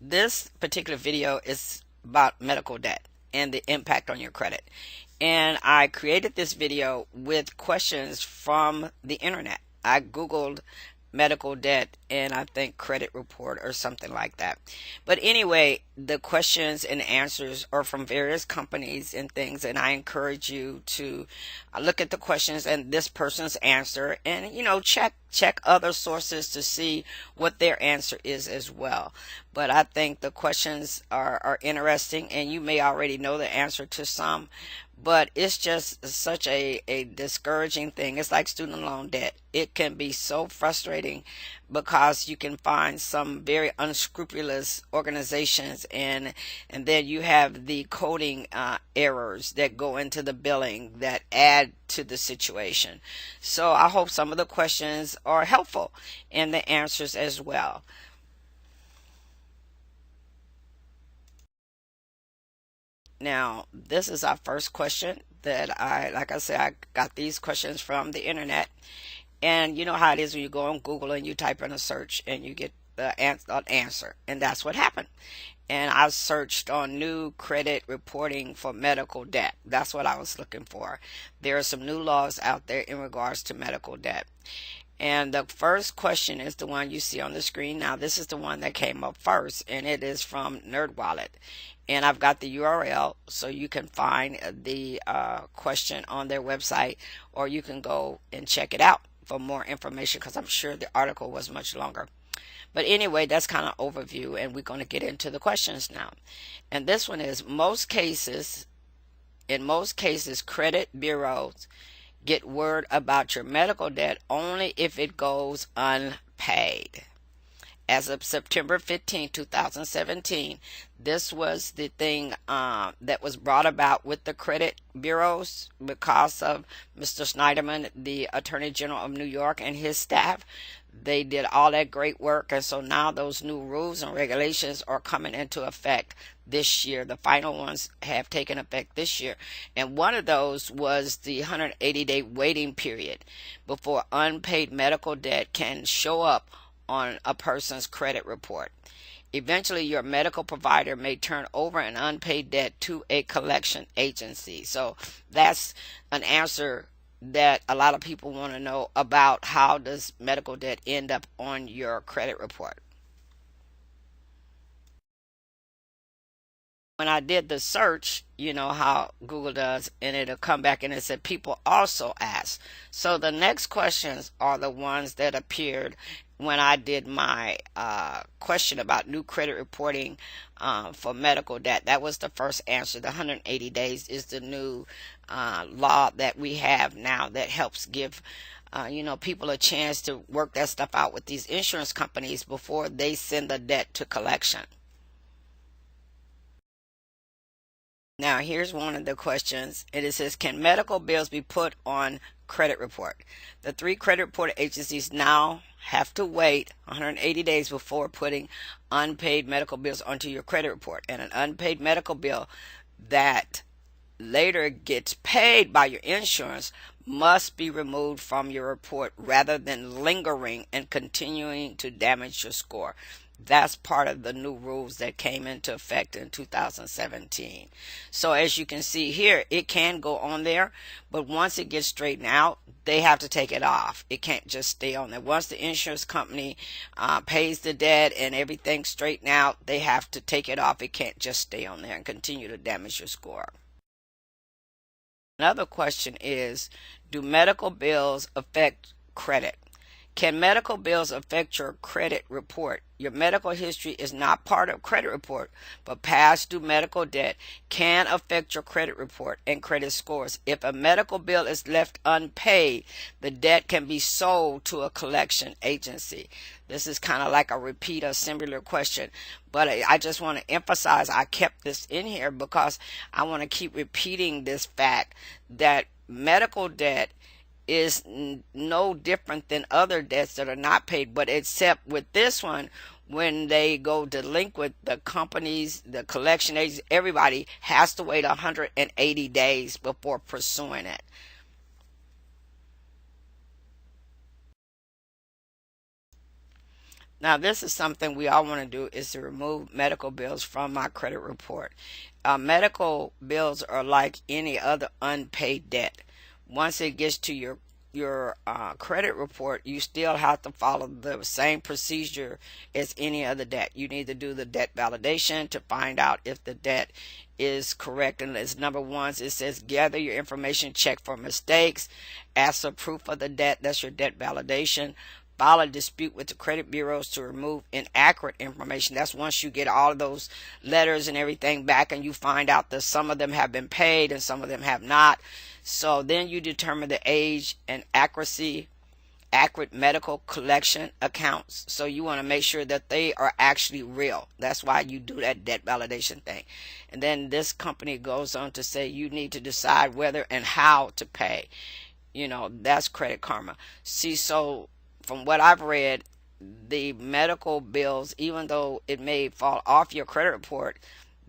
this particular video is about medical debt and the impact on your credit. And I created this video with questions from the internet. I Googled medical debt and I think credit report or something like that. But anyway, the questions and answers are from various companies and things, and I encourage you to look at the questions and this person's answer, and check other sources to see what their answer is as well. But I think the questions are interesting, and you may already know the answer to some, but it's just such a discouraging thing. It's like student loan debt. It can be so frustrating because you can find some very unscrupulous organizations, and then you have the coding errors that go into the billing that add to the situation. So I hope some of the questions are helpful and the answers as well. Now, this is our first question that like I said, I got these questions from the internet. And you know how it is when you go on Google and you type in a search and you get an answer. And that's what happened. And I searched on new credit reporting for medical debt. That's what I was looking for. There are some new laws out there in regards to medical debt. And the first question is the one you see on the screen. Now, this is the one that came up first, and it is from NerdWallet. And I've got the URL so you can find the question on their website, or you can go and check it out for more information, because I'm sure the article was much longer. But anyway, that's kind of overview, and we're going to get into the questions now. And this one is, in most cases, credit bureaus get word about your medical debt only if it goes unpaid. As of September 15, 2017, this was the thing that was brought about with the credit bureaus because of Mr. Schneiderman, the Attorney General of New York, and his staff. They did all that great work, and so now those new rules and regulations are coming into effect this year. The final ones have taken effect this year, and one of those was the 180-day waiting period before unpaid medical debt can show up on a person's credit report. Eventually, your medical provider may turn over an unpaid debt to a collection agency. So that's an answer that a lot of people want to know about. How does medical debt end up on your credit report? When I did the search, you know how Google does, and it'll come back and it said people also ask. So the next questions are the ones that appeared when I did my question about new credit reporting for medical debt. That was the first answer. The 180 days is the new law that we have now that helps give people a chance to work that stuff out with these insurance companies before they send the debt to collection. Now, here's one of the questions. It says, can medical bills be put on credit report? The three credit report agencies now have to wait 180 days before putting unpaid medical bills onto your credit report. And an unpaid medical bill that later gets paid by your insurance must be removed from your report rather than lingering and continuing to damage your score. That's part of the new rules that came into effect in 2017. So as you can see here, it can go on there, but once it gets straightened out, they have to take it off. It can't just stay on there. Once the insurance company pays the debt and everything's straightened out, they have to take it off. It can't just stay on there and continue to damage your score. Another question is, do medical bills affect credit? Can medical bills affect your credit report? Your medical history is not part of credit report, but past due medical debt can affect your credit report and credit scores. If a medical bill is left unpaid, the debt can be sold to a collection agency. This is kind of like a repeat or similar question, but I just want to emphasize I kept this in here because I want to keep repeating this fact that medical debt is no different than other debts that are not paid, but except with this one, when they go delinquent, the companies, the collection agents, everybody has to wait 180 days before pursuing it. Now, this is something we all want to do, is to remove medical bills from my credit report. Medical bills are like any other unpaid debt. Once it gets to your credit report, you still have to follow the same procedure as any other debt. You need to do the debt validation to find out if the debt is correct. And as number one, it says gather your information, check for mistakes, ask for proof of the debt. That's your debt validation. File a dispute with the credit bureaus to remove inaccurate information. That's once you get all of those letters and everything back and you find out that some of them have been paid and some of them have not. So then you determine the age and accuracy, accurate medical collection accounts. So you want to make sure that they are actually real. That's why you do that debt validation thing. And then this company goes on to say you need to decide whether and how to pay. That's Credit Karma. See, so from what I've read, the medical bills, even though it may fall off your credit report,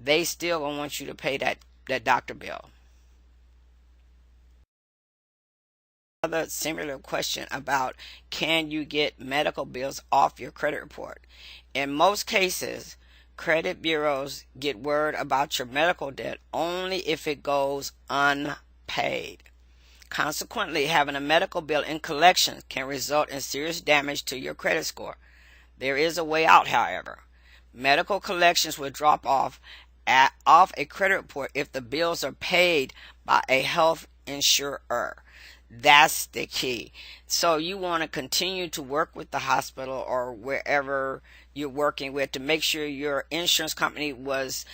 they still gonna want you to pay that doctor bill. Another similar question about can you get medical bills off your credit report? In most cases, credit bureaus get word about your medical debt only if it goes unpaid. Consequently, having a medical bill in collection can result in serious damage to your credit score. There is a way out, however. Medical collections will drop off a credit report if the bills are paid by a health insurer. That's the key. So you want to continue to work with the hospital or wherever you're working with to make sure your insurance company was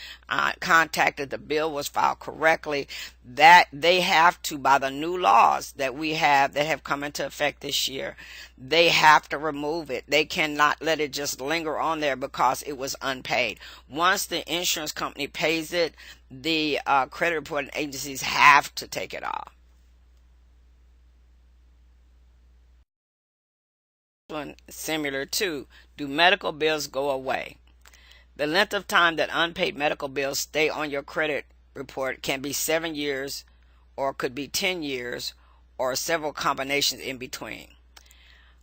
contacted, the bill was filed correctly. That they have to, by the new laws that we have that have come into effect this year, they have to remove it. They cannot let it just linger on there because it was unpaid. Once the insurance company pays it, the credit reporting agencies have to take it off. One similar to, do medical bills go away? The length of time that unpaid medical bills stay on your credit report can be 7 years, or could be 10 years, or several combinations in between.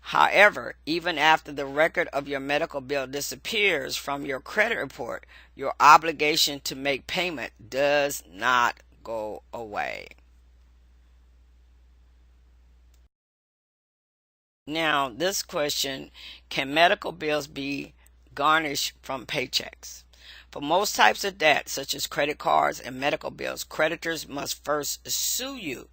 However, even after the record of your medical bill disappears from your credit report, your obligation to make payment does not go away. Now, this question, can medical bills be garnished from paychecks? For most types of debt, such as credit cards and medical bills, creditors must first sue you,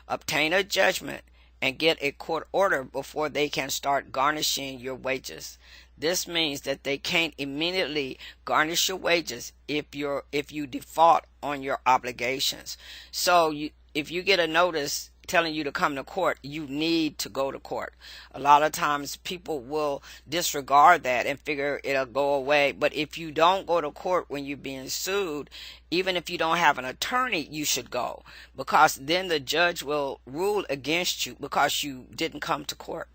obtain a judgment, and get a court order before they can start garnishing your wages. This means that they can't immediately garnish your wages if you default on your obligations. So if you get a notice telling you to come to court, you need to go to court. A lot of times people will disregard that and figure it'll go away. But if you don't go to court when you're being sued, even if you don't have an attorney, you should go, because then the judge will rule against you because you didn't come to court.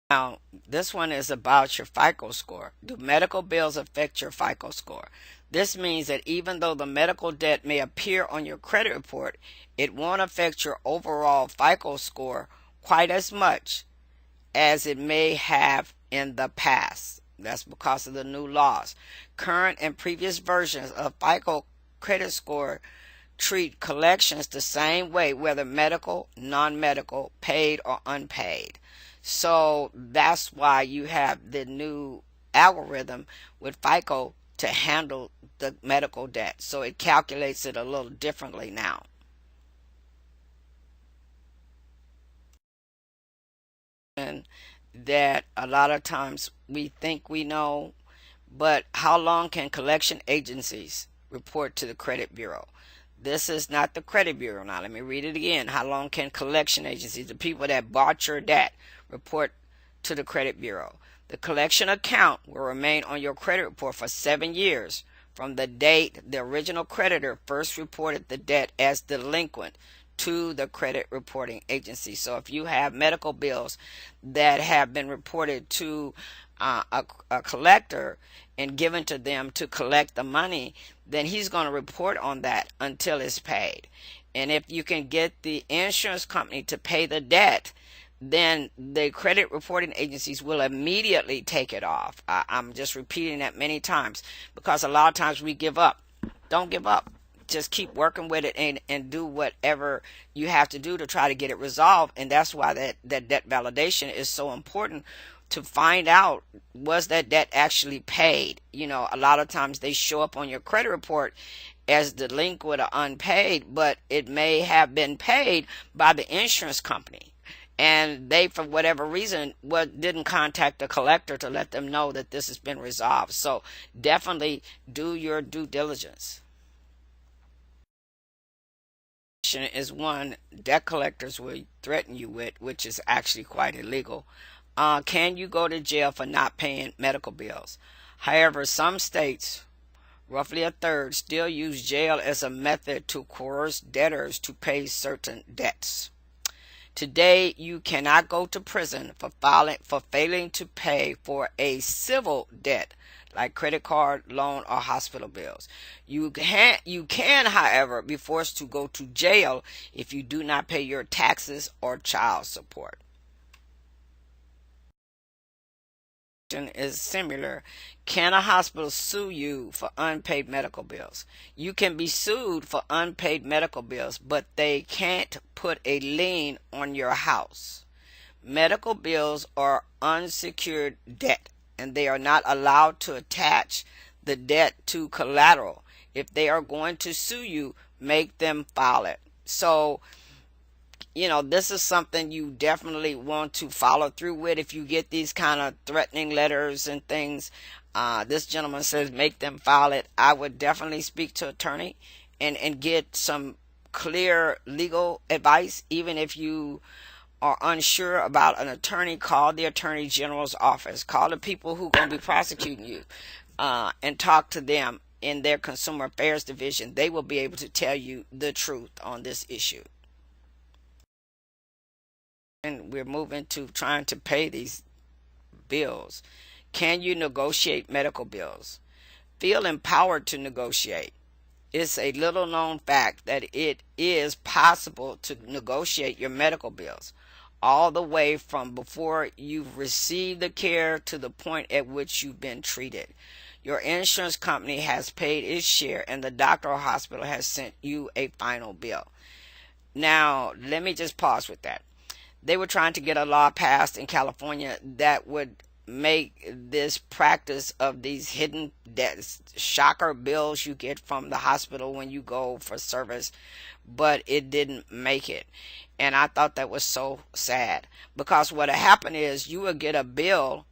Now, this one is about your FICO score. Do medical bills affect your FICO score? This means that even though the medical debt may appear on your credit report, it won't affect your overall FICO score quite as much as it may have in the past. That's because of the new laws. Current and previous versions of FICO credit score treat collections the same way, whether medical, non-medical, paid, or unpaid. So that's why you have the new algorithm with FICO to handle the medical debt. So it calculates it a little differently now. And that a lot of times we think we know, but how long can collection agencies report to the credit bureau? This is not the credit bureau. Now let me read it again. How long can collection agencies, the people that bought your debt, report to the credit bureau? The collection account will remain on your credit report for 7 years from the date the original creditor first reported the debt as delinquent to the credit reporting agency. So if you have medical bills that have been reported to a collector and given to them to collect the money, then he's going to report on that until it's paid. And if you can get the insurance company to pay the debt, then the credit reporting agencies will immediately take it off. I'm just repeating that many times because a lot of times we give up. Don't give up. Just keep working with it and do whatever you have to do to try to get it resolved. And that's why that debt validation is so important, to find out, was that debt actually paid. A lot of times they show up on your credit report as delinquent or unpaid, but it may have been paid by the insurance company, and they, for whatever reason, didn't contact the collector to let them know that this has been resolved. So definitely do your due diligence. Is one debt collectors will threaten you with, which is actually quite illegal. Can you go to jail for not paying medical bills? However, some states, roughly a third, still use jail as a method to coerce debtors to pay certain debts. Today, you cannot go to prison for failing to pay for a civil debt like credit card, loan, or hospital bills. You can, however, be forced to go to jail if you do not pay your taxes or child support. Is similar. Can a hospital sue you for unpaid medical bills? You can be sued for unpaid medical bills, but they can't put a lien on your house. Medical bills are unsecured debt, and they are not allowed to attach the debt to collateral. If they are going to sue you, make them file it. So this is something you definitely want to follow through with. If you get these kind of threatening letters and things, this gentleman says make them file it. I would definitely speak to an attorney and get some clear legal advice. Even if you are unsure about an attorney, call the Attorney General's office. Call the people who are going to be prosecuting you and talk to them in their Consumer Affairs Division. They will be able to tell you the truth on this issue. And we're moving to trying to pay these bills. Can you negotiate medical bills? Feel empowered to negotiate. It's a little known fact that it is possible to negotiate your medical bills, all the way from before you've received the care to the point at which you've been treated. Your insurance company has paid its share, and the doctor or hospital has sent you a final bill. Now, let me just pause with that. They were trying to get a law passed in California that would make this practice of these hidden debts, shocker bills you get from the hospital when you go for service, but it didn't make it. And I thought that was so sad, because what happened is you would get a bill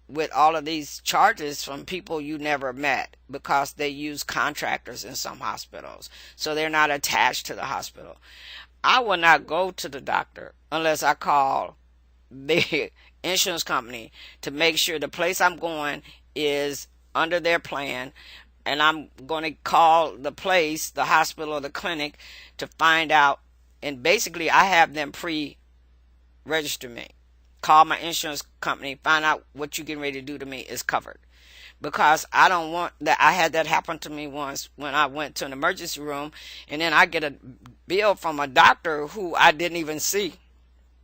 with all of these charges from people you never met, because they use contractors in some hospitals, so they're not attached to the hospital. I will not go to the doctor unless I call the insurance company to make sure the place I'm going is under their plan, and I'm going to call the place, the hospital or the clinic, to find out. And basically I have them pre-register me. Call my insurance company, find out what you're getting ready to do to me is covered. Because I don't want that. I had that happen to me once when I went to an emergency room, and then I get a bill from a doctor who I didn't even see.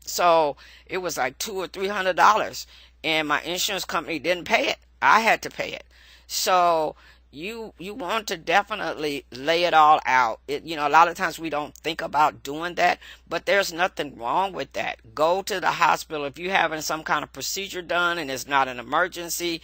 So it was like $200 or $300, and my insurance company didn't pay it. I had to pay it. So you want to definitely lay it all out. A lot of times we don't think about doing that, but there's nothing wrong with that. Go to the hospital. If you're having some kind of procedure done and it's not an emergency,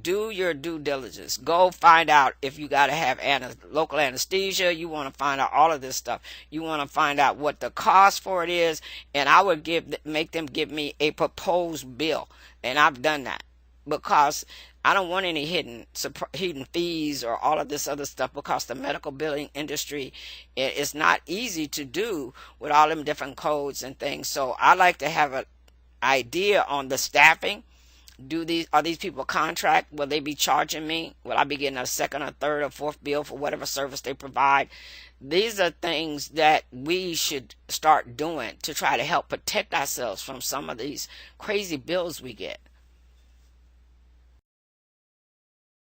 do your due diligence. Go find out if you got to have local anesthesia. You want to find out all of this stuff. You want to find out what the cost for it is, and I would make them give me a proposed bill, and I've done that, because I don't want any hidden fees or all of this other stuff, because the medical billing industry is not easy to do with all them different codes and things. So I like to have an idea on the staffing. Are these people contract? Will they be charging me? Will I be getting a second or third or fourth bill for whatever service they provide? These are things that we should start doing to try to help protect ourselves from some of these crazy bills we get.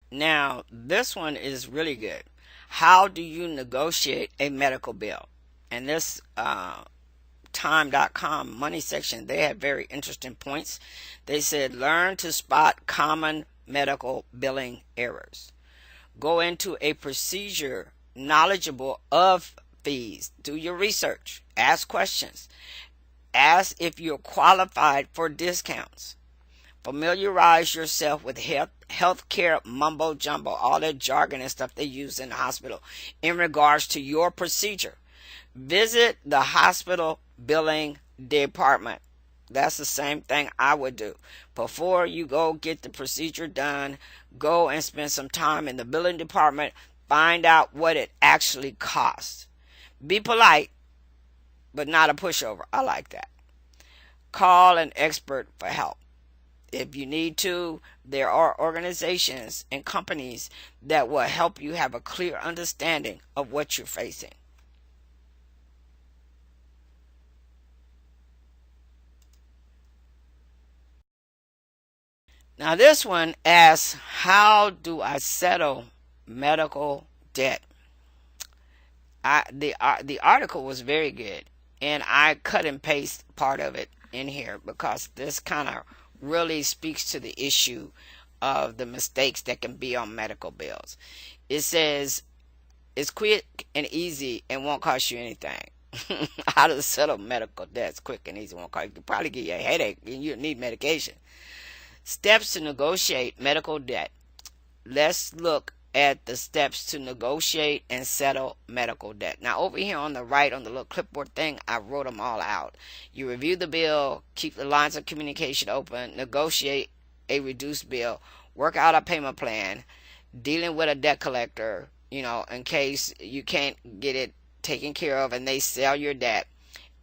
Now, this one is really good. How do you negotiate a medical bill? And this lifetime.com money section, they had very interesting points. They said, learn to spot common medical billing errors. Go into a procedure knowledgeable of fees. Do your research. Ask questions. Ask if you're qualified for discounts. Familiarize yourself with healthcare mumbo jumbo, all that jargon and stuff they use in the hospital in regards to your procedure. Visit the hospital billing department. That's the same thing I would do. Before you go get the procedure done, go and spend some time in the billing department. Find out what it actually costs. Be polite, but not a pushover. I like that. Call an expert for help. If you need to, there are organizations and companies that will help you have a clear understanding of what you're facing. Now this one asks, how do I settle medical debt? The article was very good, and I cut and paste part of it in here because this kind of really speaks to the issue of the mistakes that can be on medical bills. It says it's quick and easy and won't cost you anything. How to settle medical debts quick and easy, won't cost you. You probably get you a headache and you need medication. Steps to negotiate medical debt. Let's look at the steps to negotiate and settle medical debt. Now over here on the right on the little clipboard thing, I wrote them all out. You review the bill, keep the lines of communication open, negotiate a reduced bill, work out a payment plan, dealing with a debt collector, in case you can't get it taken care of and they sell your debt,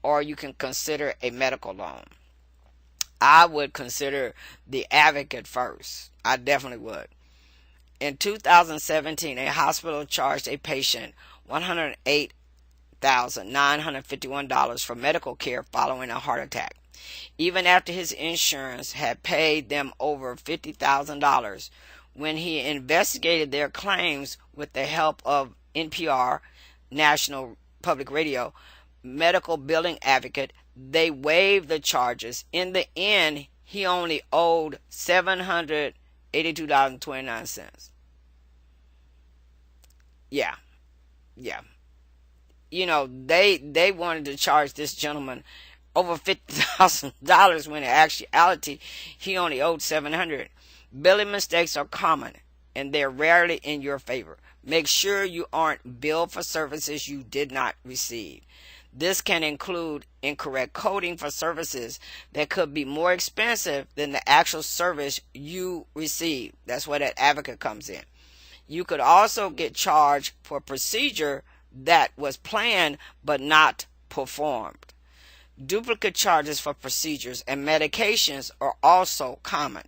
or you can consider a medical loan. I would consider the advocate first. I definitely would. In 2017, a hospital charged a patient $108,951 for medical care following a heart attack, even after his insurance had paid them over $50,000. When he investigated their claims with the help of NPR, National Public Radio, medical billing advocate, they waived the charges. In the end, he only owed $782.29. Yeah. They wanted to charge this gentleman over $50,000 when in actuality he only owed $700. Billing mistakes are common and they're rarely in your favor. Make sure you aren't billed for services you did not receive. This can include incorrect coding for services that could be more expensive than the actual service you receive. That's where that advocate comes in. You could also get charged for a procedure that was planned but not performed. Duplicate charges for procedures and medications are also common.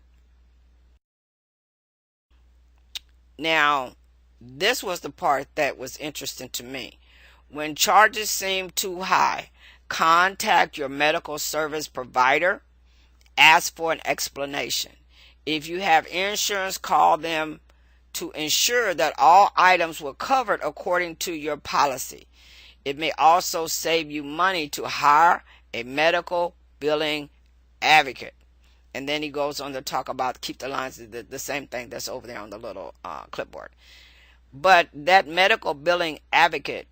Now, this was the part that was interesting to me. When charges seem too high, contact your medical service provider. Ask for an explanation. If you have insurance, call them to ensure that all items were covered according to your policy. It may also save you money to hire a medical billing advocate. And then he goes on to talk about, keep the lines, the same thing that's over there on the little clipboard. But that medical billing advocate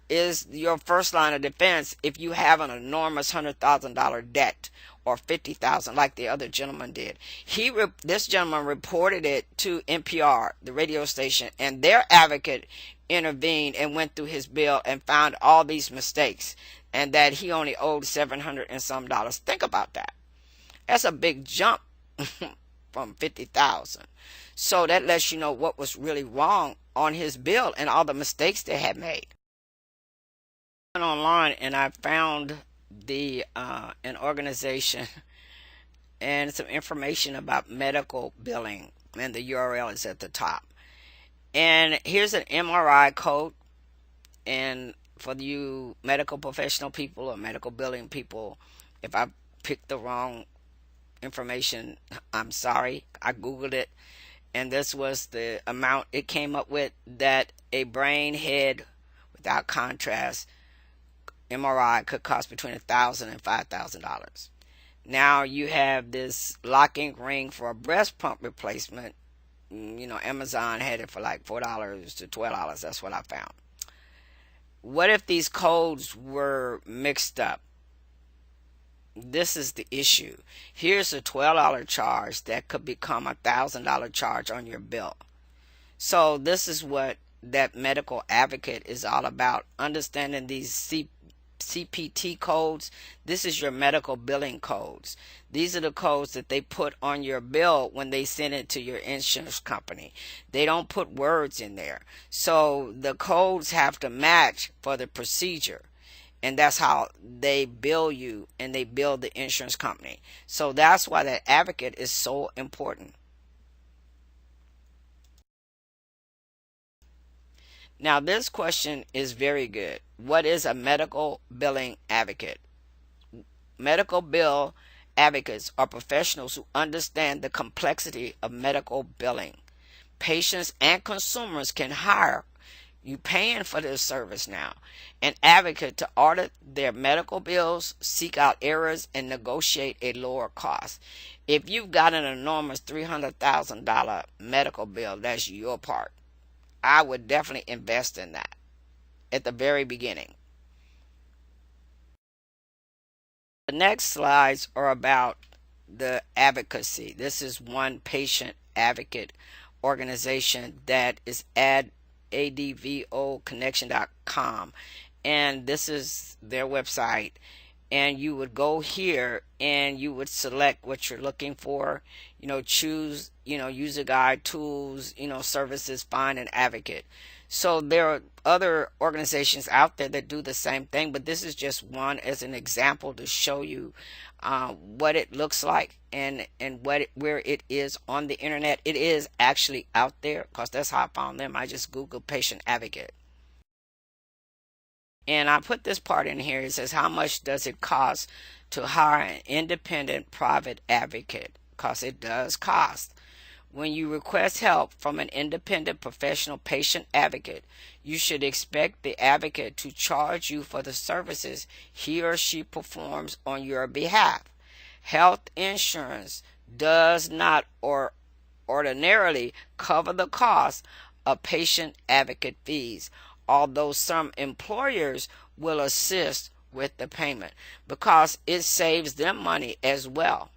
is your first line of defense if you have an enormous $100,000 debt or $50,000 like the other gentleman did. This gentleman reported it to NPR, the radio station, and their advocate intervened and went through his bill and found all these mistakes and that he only owed $700 and some dollars. Think about that. That's a big jump from $50,000. So that lets you know what was really wrong on his bill and all the mistakes they had made. I went online and I found an organization and some information about medical billing, and the URL is at the top. And here's an MRI code, and for you medical professional people or medical billing people, if I picked the wrong information, I'm sorry. I googled it, and this was the amount it came up with, that a brain head without contrast MRI could cost between $1,000 and $5,000. Now you have this locking ring for a breast pump replacement. Amazon had it for like $4 to $12. That's what I found. What if these codes were mixed up? This is the issue. Here's a $12 charge that could become a $1,000 charge on your bill. So this is what that medical advocate is all about, understanding these CPT codes. This is your medical billing codes. These are the codes that they put on your bill when they send it to your insurance company. They don't put words in there. So the codes have to match for the procedure. And that's how they bill you and they bill the insurance company. So that's why that advocate is so important. Now this question is very good. What is a medical billing advocate? Medical bill advocates are professionals who understand the complexity of medical billing. Patients and consumers can hire you paying for this service now, an advocate to audit their medical bills, seek out errors, and negotiate a lower cost. If you've got an enormous $300,000 medical bill, that's your part. I would definitely invest in that at the very beginning. The next slides are about the advocacy. This is one patient advocate organization that is advoconnection.com, and this is their website. And you would go here and you would select what you're looking for, choose, user guide, tools, services, find an advocate. So there are other organizations out there that do the same thing, but this is just one as an example to show you what it looks like and where it is on the internet. It is actually out there, because that's how I found them. I just Googled patient advocate. And I put this part in here. It says, how much does it cost to hire an independent private advocate? Because it does cost. When you request help from an independent professional patient advocate, you should expect the advocate to charge you for the services he or she performs on your behalf. Health insurance does not ordinarily cover the cost of patient advocate fees, although some employers will assist with the payment because it saves them money as well.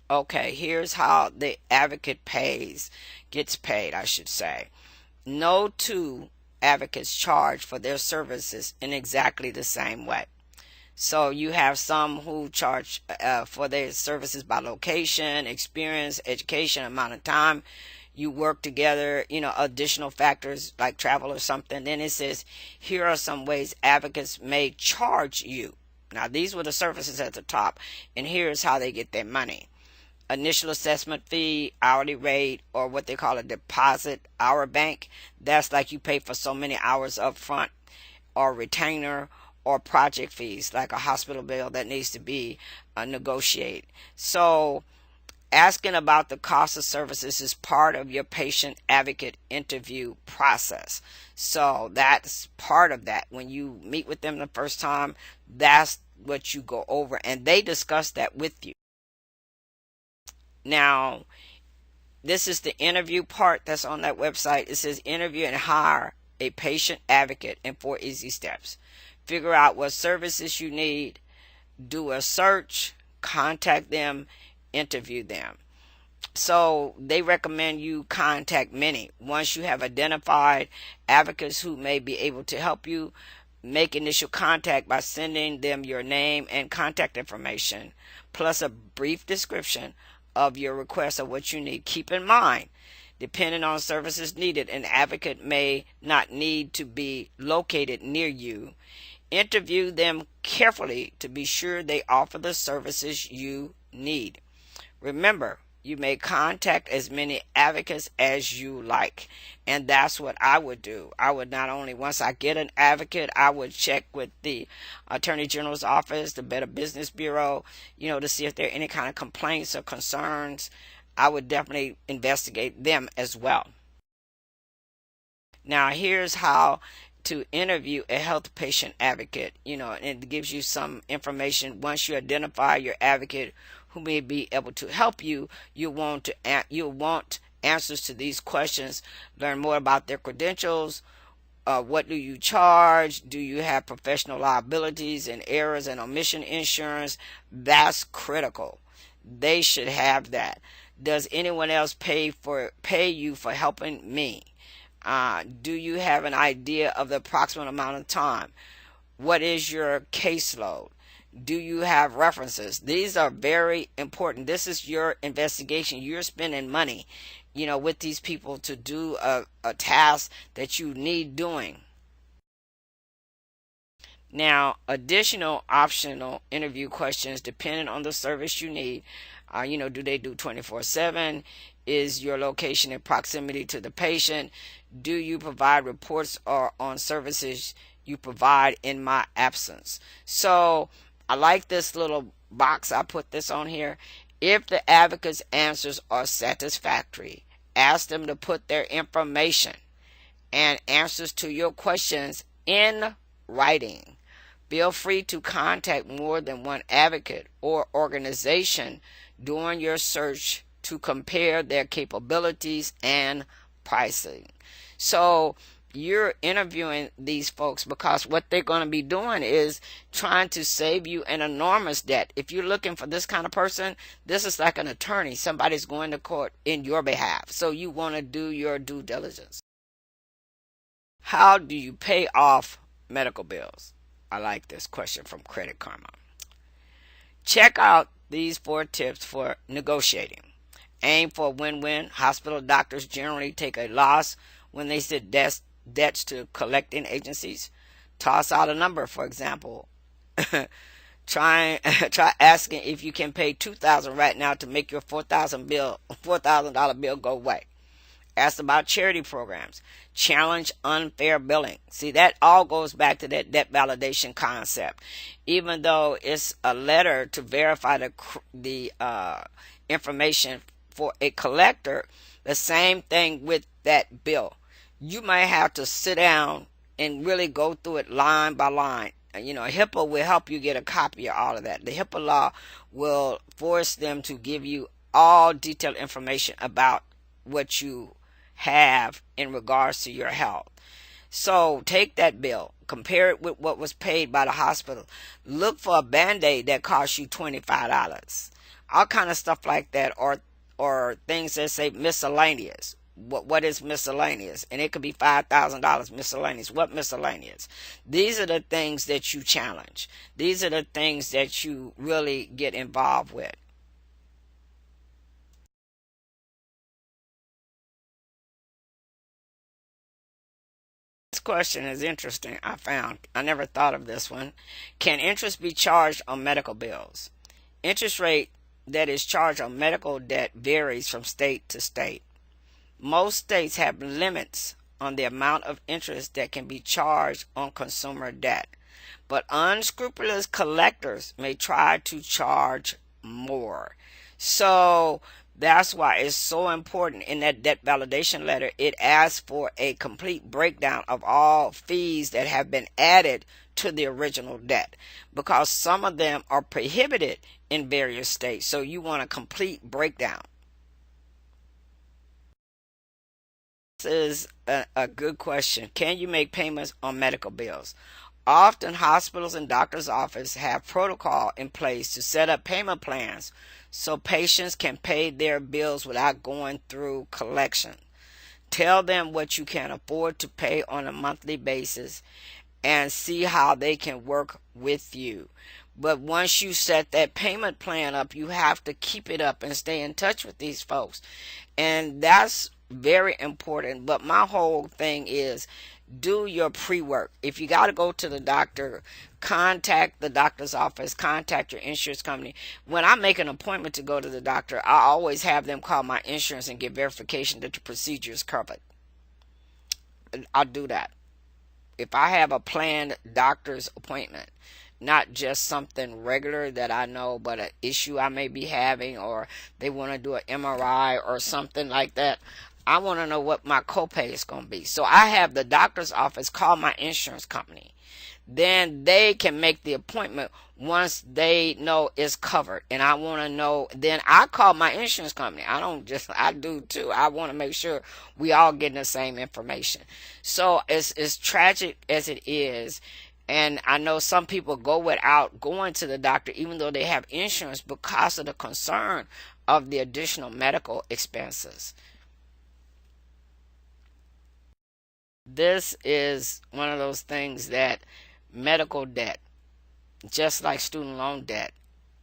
Okay, here's how the advocate gets paid, I should say. No two advocates charge for their services in exactly the same way. So you have some who charge for their services by location, experience, education, amount of time you work together, additional factors like travel or something. Then it says, here are some ways advocates may charge you. Now, these were the services at the top, and here's how they get their money. Initial assessment fee, hourly rate, or what they call a deposit hour bank. That's like you pay for so many hours up front, or retainer, or project fees, like a hospital bill that needs to be negotiated. So asking about the cost of services is part of your patient advocate interview process. So that's part of that. When you meet with them the first time, that's what you go over, and they discuss that with you. Now, this is the interview part that's on that website. It says interview and hire a patient advocate in 4 easy steps. Figure out what services you need, do a search, contact them, interview them. So they recommend you contact many. Once you have identified advocates who may be able to help you, make initial contact by sending them your name and contact information, plus a brief description of your request of what you need. Keep in mind, depending on services needed, an advocate may not need to be located near you. Interview them carefully to be sure they offer the services you need. Remember, you may contact as many advocates as you like, and that's what I would do. I would not only, once I get an advocate, I would check with the Attorney General's office, the Better Business Bureau, to see if there are any kind of complaints or concerns. I would definitely investigate them as well. Now, here's how to interview a health patient advocate, and it gives you some information. Once you identify your advocate who may be able to help you, you'll want answers to these questions, learn more about their credentials. What do you charge? Do you have professional liabilities and errors and omission insurance? That's critical. They should have that. Does anyone else pay you for helping me? Do you have an idea of the approximate amount of time? What is your caseload? Do you have references? These are very important. This is your investigation. You're spending money, with these people to do a task that you need doing. Now, additional optional interview questions depending on the service you need. Do they do 24/7? Is your location in proximity to the patient? Do you provide reports or on services you provide in my absence? So I like this little box. I put this on here. If the advocate's answers are satisfactory, ask them to put their information and answers to your questions in writing. Feel free to contact more than one advocate or organization during your search to compare their capabilities and pricing. So you're interviewing these folks because what they're going to be doing is trying to save you an enormous debt. If you're looking for this kind of person, this is like an attorney. Somebody's going to court in your behalf. So you want to do your due diligence. How do you pay off medical bills? I like this question from Credit Karma. Check out these 4 tips for negotiating. Aim for a win-win. Hospital doctors generally take a loss when they set debts to collecting agencies. Toss out a number, for example. Try asking if you can pay $2,000 right now to make your $4,000 bill go away. Ask about charity programs. Challenge unfair billing. See, that all goes back to that debt validation concept. Even though it's a letter to verify the information for a collector, the same thing with that bill. You may have to sit down and really go through it line by line. HIPAA will help you get a copy of all of that. The HIPAA law will force them to give you all detailed information about what you have in regards to your health. So take that bill, compare it with what was paid by the hospital. Look for a Band-Aid that costs you $25. All kind of stuff like that, or things that say miscellaneous. What is miscellaneous? And it could be $5,000 miscellaneous. What miscellaneous? These are the things that you challenge. These are the things that you really get involved with. This question is interesting. I never thought of this one. Can interest be charged on medical bills? Interest rate that is charged on medical debt varies from state to state. Most states have limits on the amount of interest that can be charged on consumer debt, but unscrupulous collectors may try to charge more. So that's why it's so important in that debt validation letter. It asks for a complete breakdown of all fees that have been added to the original debt, because some of them are prohibited in various states. So you want a complete breakdown. This is a good question. Can you make payments on medical bills? Often hospitals and doctors' offices have protocol in place to set up payment plans so patients can pay their bills without going through collection. Tell them what you can afford to pay on a monthly basis and see how they can work with you. But once you set that payment plan up, you have to keep it up and stay in touch with these folks. And that's very important. But my whole thing is, do your pre-work. If you got to go to the doctor, contact the doctor's office, contact your insurance company. When I make an appointment to go to the doctor, I always have them call my insurance and get verification that the procedure is covered. I'll do that. If I have a planned doctor's appointment, not just something regular that I know, but an issue I may be having, or they want to do an MRI or something like that, I want to know what my copay is going to be. So I have the doctor's office call my insurance company. Then they can make the appointment once they know it's covered. And I want to know, then I call my insurance company. I do too. I want to make sure we all getting the same information. So as tragic as it is, and I know some people go without going to the doctor even though they have insurance because of the concern of the additional medical expenses. This is one of those things that medical debt, just like student loan debt,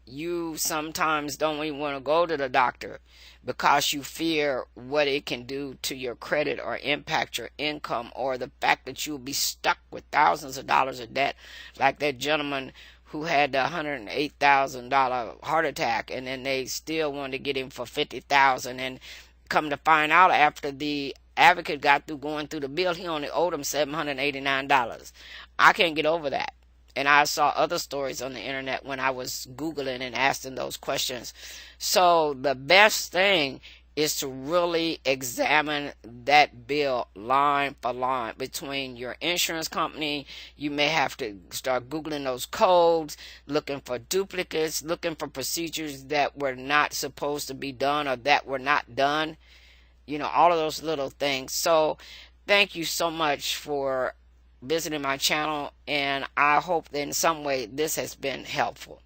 you sometimes don't even want to go to the doctor because you fear what it can do to your credit or impact your income, or the fact that you'll be stuck with thousands of dollars of debt, like that gentleman who had the $108,000 heart attack, and then they still wanted to get him for $50,000, and come to find out after the advocate got through going through the bill, he only owed him $789. I can't get over that. And I saw other stories on the internet when I was Googling and asking those questions. So the best thing is to really examine that bill line for line between your insurance company. You may have to start Googling those codes, looking for duplicates, looking for procedures that were not supposed to be done or that were not done. All of those little things. So thank you so much for visiting my channel, and I hope that in some way this has been helpful.